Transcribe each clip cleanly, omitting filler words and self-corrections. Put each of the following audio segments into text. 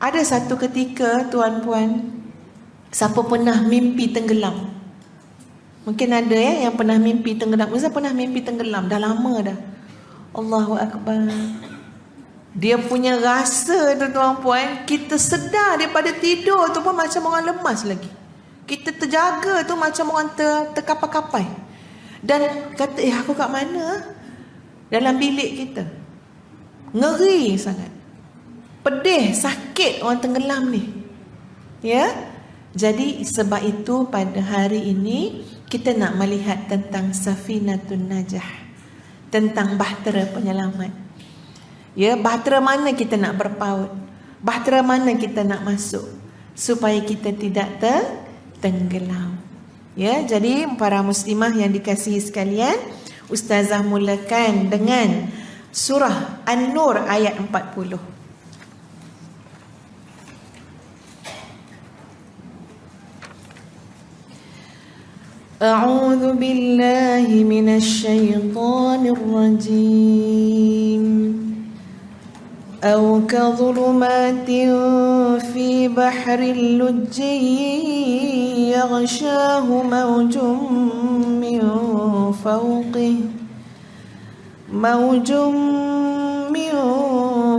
Ada satu ketika tuan-puan, siapa pernah mimpi tenggelam? Mungkin ada ya yang pernah mimpi tenggelam. Masa pernah mimpi tenggelam? Dah lama dah. Allahu Akbar. Dia punya rasa tu tuan-puan, kita sedar daripada tidur tu pun macam orang lemas lagi. Kita terjaga tu macam orang terkapai-kapai. Dan kata, aku kat mana? Dalam bilik kita. Ngeri sangat. Pedih, sakit orang tenggelam ni. Ya? Jadi sebab itu pada hari ini kita nak melihat tentang Safinatun Najah, tentang bahtera penyelamat. Ya, bahtera mana kita nak berpaut? Bahtera mana kita nak masuk supaya kita tidak tenggelam? Ya, jadi para muslimah yang dikasihi sekalian, Ustazah mulakan dengan surah An-Nur ayat 40. أعوذ بالله من الشيطان الرجيم أو كظلمات في بحر لجي يغشاه موج من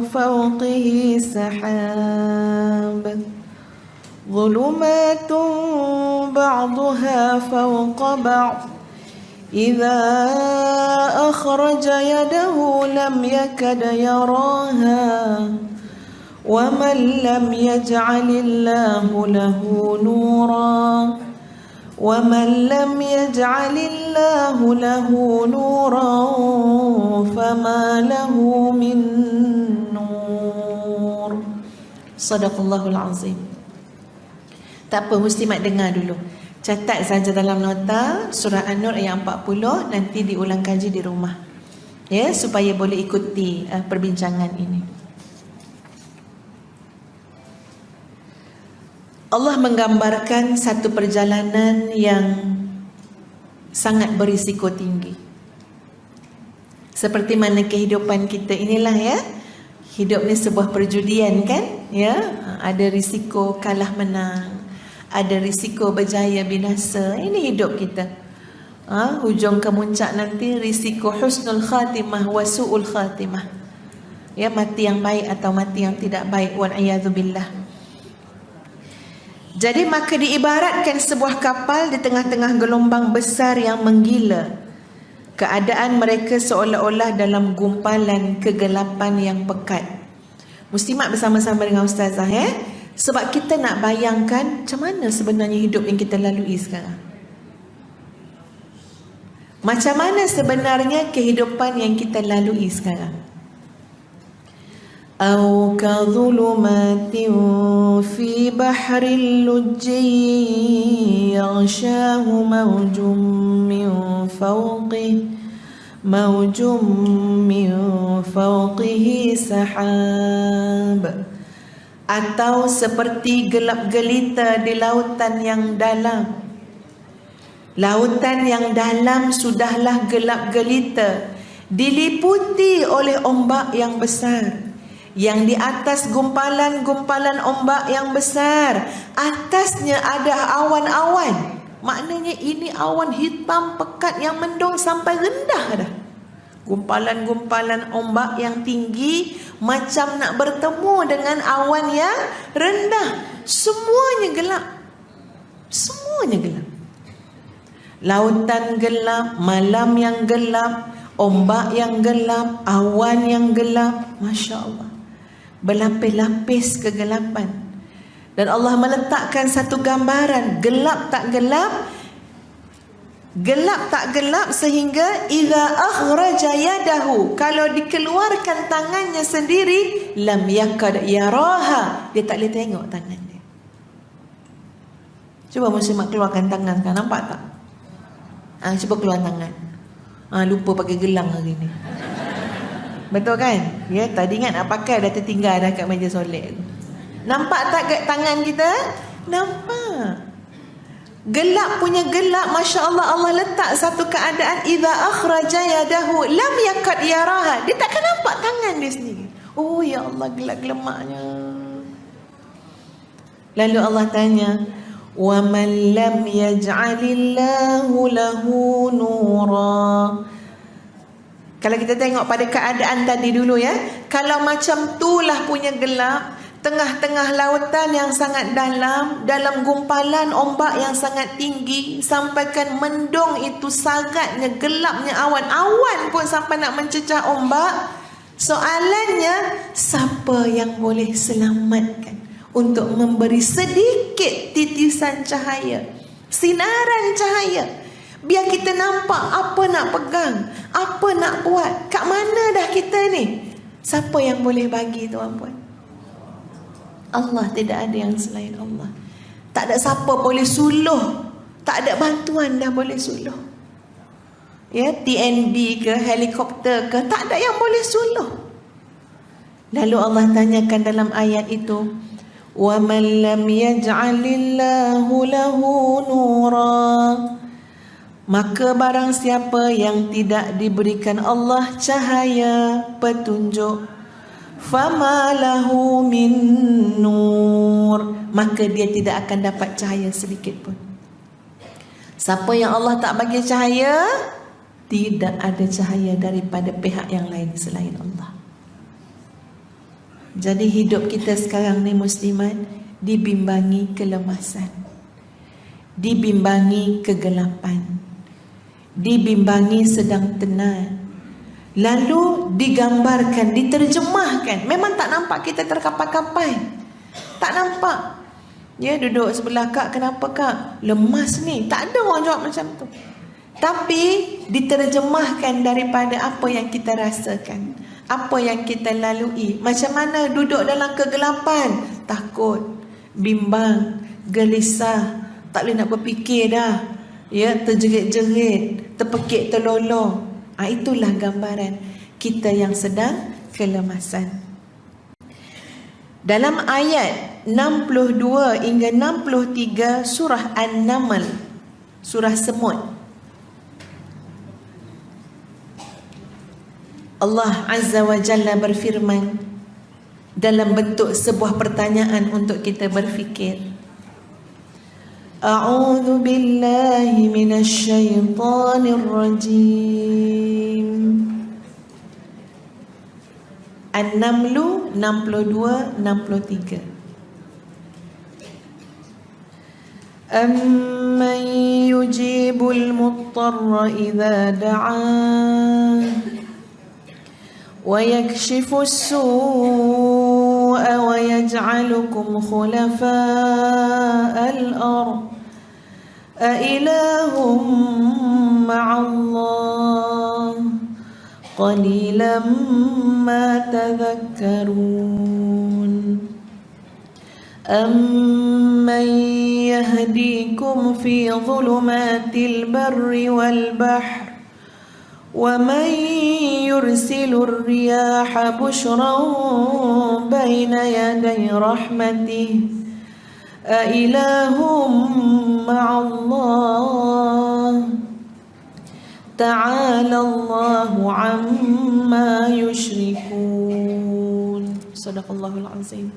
فوقه سحاب ظلمات بعضها فوق بعض إذا أخرج يده لم يكد يراها ومن لم يجعل الله له نورا فما له من نور. صدق الله العظيم. Tak apa, muslimat dengar dulu. Catat saja dalam nota surah An-Nur ayat 40, nanti diulang kaji di rumah. Ya, supaya boleh ikuti perbincangan ini. Allah menggambarkan satu perjalanan yang sangat berisiko tinggi. Seperti mana kehidupan kita inilah ya. Hidup ni sebuah perjudian kan? Ya, ada risiko kalah menang. Ada risiko berjaya binasa. Ini hidup kita. Hujung ke muncak nanti risiko husnul khatimah wa su'ul khatimah. Ya, mati yang baik atau mati yang tidak baik. Wal'iyadzubillah. Jadi maka diibaratkan sebuah kapal di tengah-tengah gelombang besar yang menggila. Keadaan mereka seolah-olah dalam gumpalan kegelapan yang pekat. Muslimat bersama-sama dengan Ustazah ya. Sebab kita nak bayangkan macam mana sebenarnya hidup yang kita lalui sekarang. Macam mana sebenarnya kehidupan yang kita lalui sekarang. Au kadhulumatin fi bahril lujji yaghshahu mawjum min fawqihi sahab. Atau seperti gelap gelita di lautan yang dalam. Lautan yang dalam sudahlah gelap gelita, diliputi oleh ombak yang besar. Yang di atas gumpalan-gumpalan ombak yang besar, atasnya ada awan-awan. Maknanya ini awan hitam pekat yang mendung sampai rendah dah. Gumpalan-gumpalan ombak yang tinggi macam nak bertemu dengan awan yang rendah. Semuanya gelap. Semuanya gelap. Lautan gelap, malam yang gelap, ombak yang gelap, awan yang gelap. Masya Allah. Berlapis-lapis kegelapan. Dan Allah meletakkan satu gambaran. Gelap tak gelap. Gelap tak gelap sehingga idza akhraja yadahu, kalau dikeluarkan tangannya sendiri, lam yakad yaraha, dia tak boleh tengok tangan dia. Cuba muslimat keluarkan tangan kan, nampak tak? Cuba keluar tangan. Lupa pakai gelang hari ni. Betul kan? Ya, tadi ingat nak pakai dah tertinggal dah kat meja solat. Nampak tak kat tangan kita? Nampak. Gelap punya gelap, Masya Allah. Allah letak satu keadaan idza akhraja yadahu lam yakad yaraha, dia takkan nampak tangan dia sendiri. Oh ya Allah, gelap gelemaknya. Lalu Allah tanya, wa man lam yaj'alillahu lahu nura. Kalau kita tengok pada keadaan tadi dulu ya, kalau macam itulah punya gelap, tengah-tengah lautan yang sangat dalam, dalam gumpalan ombak yang sangat tinggi, sampaikan mendung itu sangatnya gelapnya awan pun sampai nak mencecah ombak. Soalannya, siapa yang boleh selamatkan untuk memberi sedikit titisan cahaya, sinaran cahaya, biar kita nampak apa nak pegang, apa nak buat, kat mana dah kita ni. Siapa yang boleh bagi, tuan-puan? Allah, tidak ada yang selain Allah. Tak ada siapa boleh suluh, tak ada bantuan dah boleh suluh. Ya, TNB ke, helikopter ke, tak ada yang boleh suluh. Lalu Allah tanyakan dalam ayat itu, wa man lam yaj'alillahu lahu nura, maka barang siapa yang tidak diberikan Allah cahaya, petunjuk, fama lahu min nur, maka dia tidak akan dapat cahaya sedikit pun. Siapa yang Allah tak bagi cahaya, tidak ada cahaya daripada pihak yang lain selain Allah. Jadi hidup kita sekarang ni muslimat dibimbangi kelemasan, dibimbangi kegelapan, dibimbangi sedang tenang, lalu digambarkan, diterjemahkan. Memang tak nampak kita terkapai-kapai, tak nampak. Ya, duduk sebelah kak, kenapa kak? Lemas ni. Tak ada orang jawab macam tu. Tapi diterjemahkan daripada apa yang kita rasakan, apa yang kita lalui. Macam mana duduk dalam kegelapan, takut, bimbang, gelisah, tak boleh nak berfikir dah. Ya, terjerit-jerit, terpekik, terlolong. Itulah gambaran kita yang sedang kelemasan. Dalam ayat 62 hingga 63 surah An-Naml, surah semut, Allah Azza wa Jalla berfirman dalam bentuk sebuah pertanyaan untuk kita berfikir. A'udzu billahi minasy syaithanir rajim. An-Naml 62-63. Amman yujibul muttarra idza da'ah وَيَكْشِفُ السُّوءَ وَيَجْعَلُكُمْ خُلَفَاءَ الْأَرْضِ أَإِلَٰهٌ مَّعَ اللَّهِ قَلِيلًا مَّا تَذَكَّرُونَ أَمَّن يَهْدِيكُمْ فِي ظُلُمَاتِ الْبَرِّ وَالْبَحْرِ وَمَنْ يُرْسِلُ الرِّيَاحَ بُشْرًا بَيْنَ يَدَيْ رَحْمَتِهِ أَإِلَٰهٌ مَّعَ اللَّهِ تَعَالَى اللَّهُ عَمَّا يُشْرِكُونَ. Sadaqallahul azim.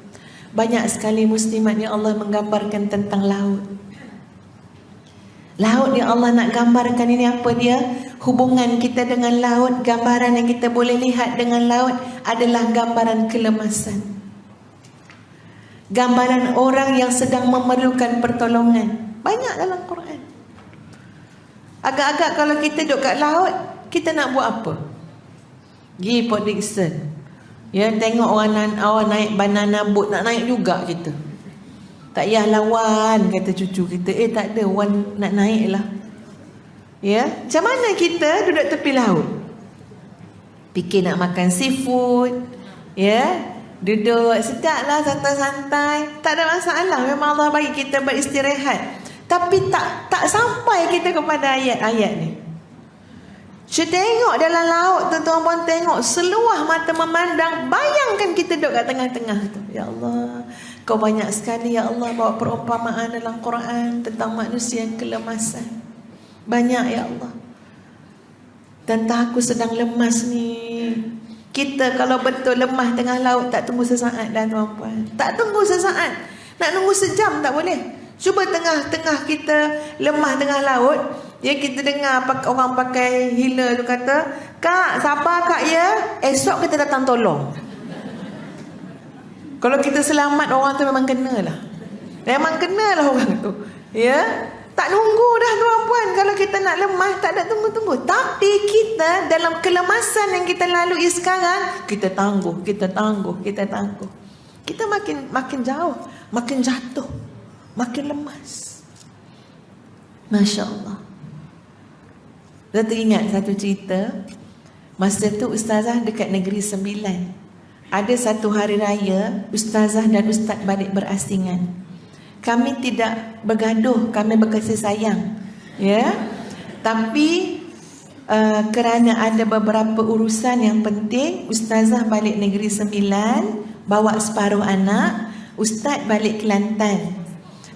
Banyak sekali muslimat yang Allah menggambarkan tentang laut. Laut yang Allah nak gambarkan ini apa dia? Hubungan kita dengan laut, gambaran yang kita boleh lihat dengan laut adalah gambaran kelemasan. Gambaran orang yang sedang memerlukan pertolongan. Banyak dalam Quran. Agak-agak kalau kita duduk kat laut, kita nak buat apa? Pergi Port Dickson. Ya, tengok orang naik banana boat, nak naik juga kita. Tak payah lawan, kata cucu kita. Tak ada, Wan nak naik lah. Ya, macam mana kita duduk tepi laut? Fikir nak makan seafood. Ya, duduk sedap lah, santai-santai. Tak ada masalah, memang Allah bagi kita beristirahat. Tapi tak sampai kita kepada ayat-ayat ni. Saya tengok dalam laut, tuan-tuan puan tengok, seluah mata memandang. Bayangkan kita duduk kat tengah-tengah tu. Ya Allah, Kau banyak sekali ya Allah bawa perumpamaan dalam Quran tentang manusia yang kelemasan. Banyak ya Allah. Tentang aku sedang lemas ni. Kita kalau betul lemah tengah laut, tak tunggu sesaat dah tuan-puan. Tak tunggu sesaat. Nak nunggu sejam tak boleh. Cuba tengah-tengah kita lemah tengah laut, ya, kita dengar orang pakai hila tu kata, "Kak, sabar kak ya, esok kita datang tolong." Kalau kita selamat, orang tu memang kenalah. Memang kenalah orang tu. Ya, tak nunggu dah tuan-puan. Kalau kita nak lemah, tak ada tunggu-tunggu. Tapi kita dalam kelemasan yang kita lalui sekarang, kita tangguh. Kita makin jauh, makin jatuh, makin lemas. Masya Allah. Saya teringat satu cerita. Masa tu ustazah dekat Negeri Sembilan. Ada satu hari raya, ustazah dan ustaz balik berasingan. Kami tidak bergaduh, kami berkasih sayang, ya. Tapi kerana ada beberapa urusan yang penting, ustazah balik Negeri Sembilan, bawa separuh anak, ustaz balik Kelantan.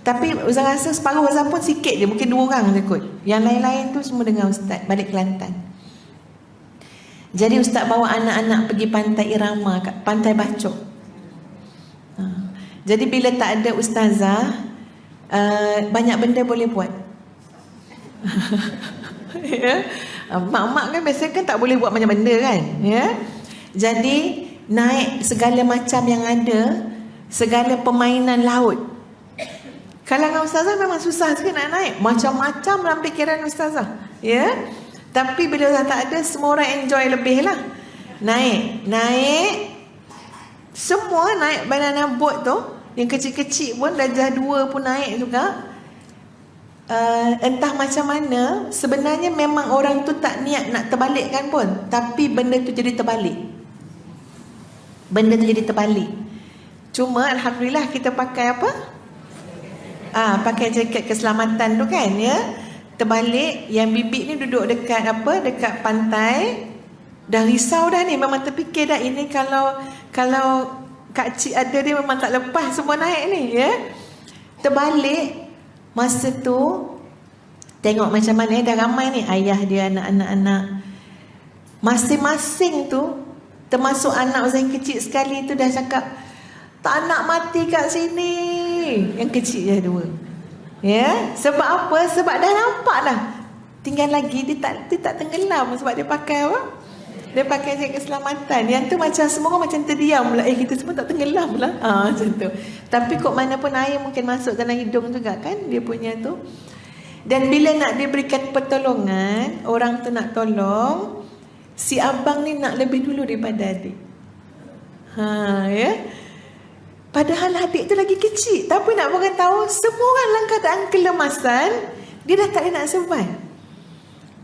Tapi ustaz rasa separuh ustaz pun sikit je, mungkin 2 orang je kot. Yang lain-lain tu semua dengan ustaz balik Kelantan. Jadi ustaz bawa anak-anak pergi pantai Irama, pantai Bacok. Jadi bila tak ada ustazah, banyak benda boleh buat. Ya. Mak-mak kan biasa kan tak boleh buat banyak benda kan, ya. Jadi naik segala macam yang ada, segala permainan laut. Kalangan ustazah memang susah sikit nak naik, macam-macam dalam fikiran ustazah, ya. Tapi bila dah tak ada, semua orang enjoy lebih lah. Naik. Semua naik banana boat tu. Yang kecil-kecil pun, darjah 2 pun naik juga. Entah macam mana, sebenarnya memang orang tu tak niat nak terbalikkan pun. Tapi benda tu jadi terbalik. Cuma Alhamdulillah kita pakai apa? Pakai jaket keselamatan tu kan, ya. Terbalik, yang bibik ni duduk dekat dekat pantai. Dah risau dah ni, memang terfikir dah ini kalau Kak Cik ada dia memang tak lepas semua naik ni, ya. Terbalik, masa tu tengok macam mana, dah ramai ni ayah dia, anak-anak. Masing-masing tu, termasuk anak yang kecil sekali tu dah cakap, "Tak nak mati kat sini." Yang kecil je 2. Ya, sebab apa? Sebab dah nampak dah. Tinggal lagi dia tak tenggelam sebab dia pakai apa? Dia pakai jaket keselamatan. Yang tu macam semua orang macam terdiam pula. Kita semua tak tenggelam pula. Macam tu. Tapi kok mana pun air mungkin masuk dalam hidung juga kan dia punya tu. Dan bila nak diberikan pertolongan, orang tu nak tolong, si abang ni nak lebih dulu daripada adik. Ya. Padahal adik tu lagi kecil. Tapi nak beritahu, semua orang dalam keadaan kelemasan, dia dah tak nak survive.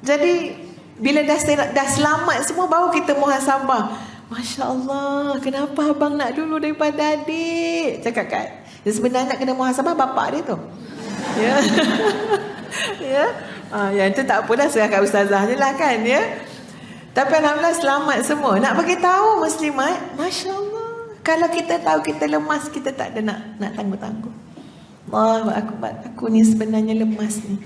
Jadi bila dah selamat semua, baru kita muhasabah. Masya Allah, kenapa abang nak dulu daripada adik? Cakap kat. Sebenarnya nak kena muhasabah bapak dia tu. Ya. Ya. Yang tu tak apalah, serahkan ustazah je lah kan, ya. Tapi alhamdulillah selamat semua. Nak bagi tahu muslimat, Masya Allah. Kalau kita tahu kita lemas, kita tak ada nak tangguh-tangguh. Allahu Akbar. Aku ni sebenarnya lemas ni.